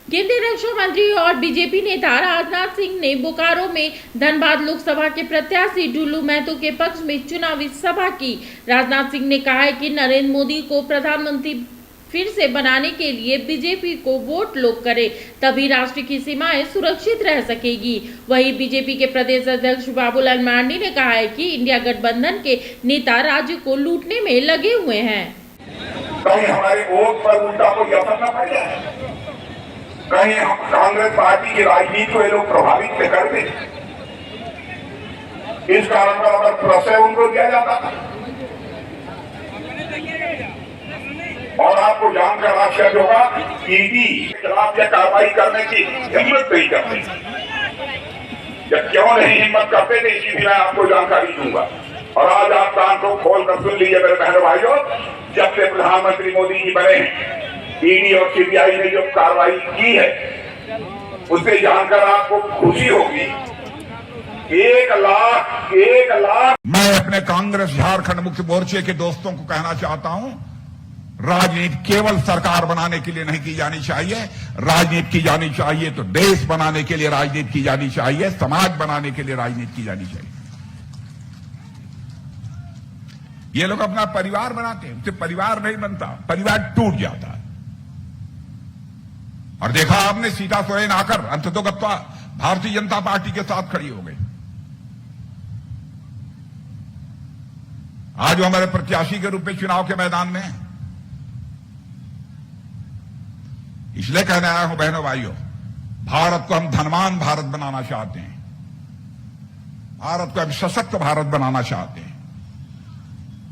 केंद्रीय रक्षा मंत्री और बीजेपी नेता राजनाथ सिंह ने बोकारो में धनबाद लोकसभा के प्रत्याशी ढुल्लू महतो के पक्ष में चुनावी सभा की। राजनाथ सिंह ने कहा है कि नरेंद्र मोदी को प्रधानमंत्री फिर से बनाने के लिए बीजेपी को वोट लोग करे, तभी राष्ट्र की सीमाएं सुरक्षित रह सकेगी। वहीं बीजेपी के प्रदेश अध्यक्ष बाबूलाल मरांडी ने कहा है कि इंडिया गठबंधन के नेता राज्य को लूटने में लगे हुए हैं। कहीं हमारे वोट पर उल्टा कोई असर न पड़ जाए, कहीं हम कांग्रेस पार्टी की राजनीति को ये लोग प्रभावित न कर दे, इस कारण पर अगर प्रश्रय उनको दिया जाता था। और आपको जानकर आश्चर्य होगा, ईडी के खिलाफ यह कार्रवाई करने की हिम्मत नहीं करते। जब क्यों नहीं हिम्मत करते थे, इसकी भी मैं आपको जानकारी दूंगा। और आज आप कान को खोलकर सुन लीजिए मेरे बहनों भाइयों, जब से प्रधानमंत्री मोदी जी बने हैं, ईडी और सीबीआई ने जो कार्रवाई की है, उसे जानकर आपको खुशी होगी। 1 लाख मैं अपने कांग्रेस झारखंड मुक्ति मोर्चे के दोस्तों को कहना चाहता हूं, राजनीति केवल सरकार बनाने के लिए नहीं की जानी चाहिए। राजनीति की जानी चाहिए तो देश बनाने के लिए राजनीति की जानी चाहिए, समाज बनाने के लिए राजनीति की जानी चाहिए। ये लोग अपना परिवार बनाते हैं, उससे परिवार नहीं बनता, परिवार टूट जाता है। और देखा आपने, सीता सोरेन आकर अंततोगत्वा भारतीय जनता पार्टी के साथ खड़ी हो गई। आज वो हमारे प्रत्याशी के रूप में चुनाव के मैदान में है। इसलिए कहने आया हूं बहनों भाइयों, भारत को हम धनवान भारत बनाना चाहते हैं, भारत को हम सशक्त भारत बनाना चाहते हैं,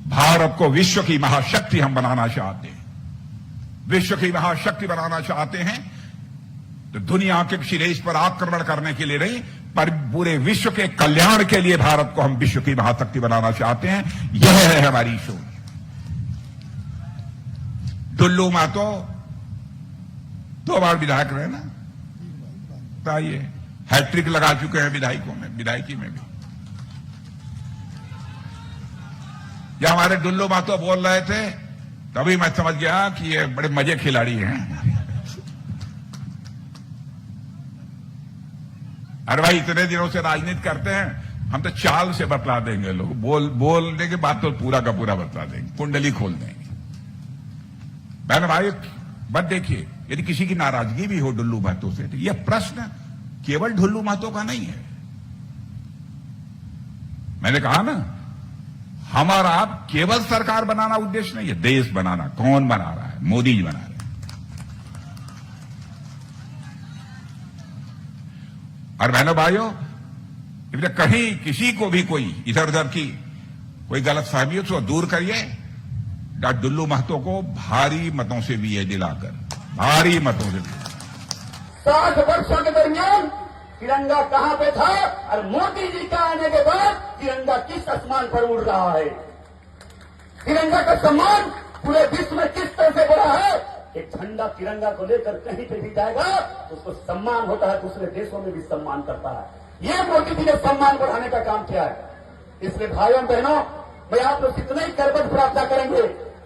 भारत को विश्व की महाशक्ति हम बनाना चाहते हैं। विश्व की महाशक्ति बनाना चाहते हैं तो दुनिया के किसी देश पर आक्रमण करने के लिए नहीं, पर पूरे विश्व के कल्याण के लिए भारत को हम विश्व की महाशक्ति बनाना चाहते हैं। यह है हमारी सोच। ढुल्लू महतो 2 बार विधायक रहे ना, बताइए, हैट्रिक लगा चुके हैं विधायकों में, विधायकी में भी। जब हमारे ढुल्लू महतो बोल रहे थे तभी मैं समझ गया कि ये बड़े मजे खिलाड़ी हैं। अरे भाई, इतने दिनों से राजनीति करते हैं, हम तो चाल से बतला देंगे। लोग बोलने के बाद तो पूरा का पूरा बतला देंगे, कुंडली खोल देंगे। बहन भाई बट देखिए, यदि किसी की नाराजगी भी हो ढुल्लू महतो से, तो यह प्रश्न केवल ढुल्लू महतो का नहीं है। मैंने कहा ना, हमारा केवल सरकार बनाना उद्देश्य नहीं है, देश बनाना। कौन बना रहा है? मोदी जी बना रहे हैं। और बहनों भाइयों, कहीं किसी को भी कोई इधर उधर की कोई गलत फहमी हो तो दूर करिए। डॉक्टर ढुल्लू महतो को भारी मतों से भी ये दिलाकर, भारी मतों से 60 वर्षों के दरमियान तिरंगा कहां पे था और मोदी जी का आने के बाद तिरंगा किस आसमान पर उड़ रहा है? तिरंगा का सम्मान पूरे विश्व में किस तरह से बढ़ा है? एक झंडा तिरंगा को लेकर कहीं पे भी जाएगा तो उसको सम्मान होता है, दूसरे देशों में भी सम्मान करता है। ये मोदी जी ने सम्मान बढ़ाने का काम किया है। इसलिए भाइयों बहनों, मैं आप लोग कितने ही करबद्ध प्रार्थना करेंगे,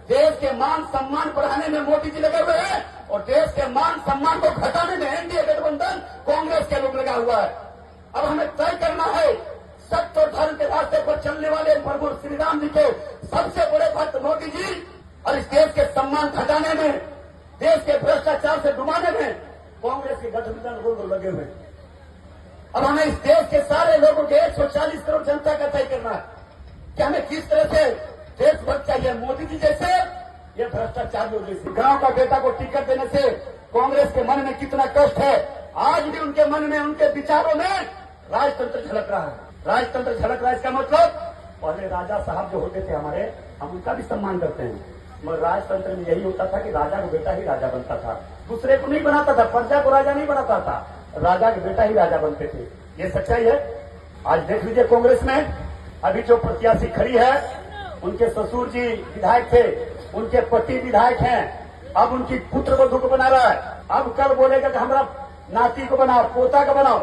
देश के मान सम्मान बढ़ाने में मोदी जी लगे हुए हैं और देश के मान सम्मान को घटाने में एनडीए गठबंधन कांग्रेस के लोग लगा हुआ है। अब हमें तय करना है, सत्य और धर्म के रास्ते पर चलने वाले प्रभु श्री राम जी के सबसे बड़े भक्त मोदी जी, और इस देश के सम्मान घटाने में, देश के भ्रष्टाचार से डुबाने में कांग्रेस के गठबंधन लोग लगे हुए। अब हमें इस देश के सारे लोगों के 140 करोड़ जनता का तय करना है कि हमें किस तरह से देशभक्त चाहिए। मोदी जी जैसे ये भ्रष्टाचारियों जैसे। गांव का बेटा को टिकट देने से कांग्रेस के मन में कितना कष्ट है, आज भी उनके मन में, उनके विचारों में राजतंत्र झलक रहा है। राजतंत्र झलक रहा है, इसका मतलब पहले राजा साहब जो होते थे हमारे, हम उनका भी सम्मान करते हैं, मगर राजतंत्र में यही होता था कि राजा का बेटा ही राजा बनता था, दूसरे को नहीं बनाता था, प्रजा को राजा नहीं बनाता था, राजा के बेटा ही राजा बनते थे। ये सच्चाई है। आज देख लीजिए, कांग्रेस में अभी जो प्रत्याशी खड़ी है, उनके ससुर जी विधायक थे, उनके पति विधायक हैं, अब उनकी पुत्र को दुख बना रहा है। अब कल बोलेगा कि हमारा नाती को बनाओ, पोता को बनाओ।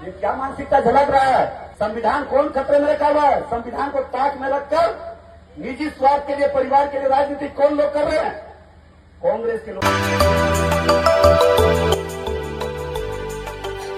ये क्या मानसिकता झलक रहा है? संविधान कौन खतरे में रखा हुआ है? संविधान को ताक में रखकर निजी स्वार्थ के लिए, परिवार के लिए राजनीति कौन लोग कर रहे हैं? कांग्रेस के लोग।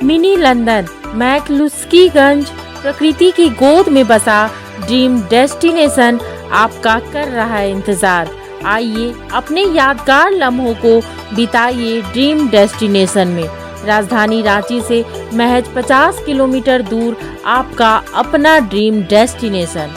मिनी लंदन, मैक्लुस्कीगंज, प्रकृति की गोद में बसा ड्रीम डेस्टिनेशन आपका कर रहा है इंतजार। आइए अपने यादगार लम्हों को बिताइए ड्रीम डेस्टिनेशन में। राजधानी रांची से महज 50 किलोमीटर दूर आपका अपना ड्रीम डेस्टिनेशन।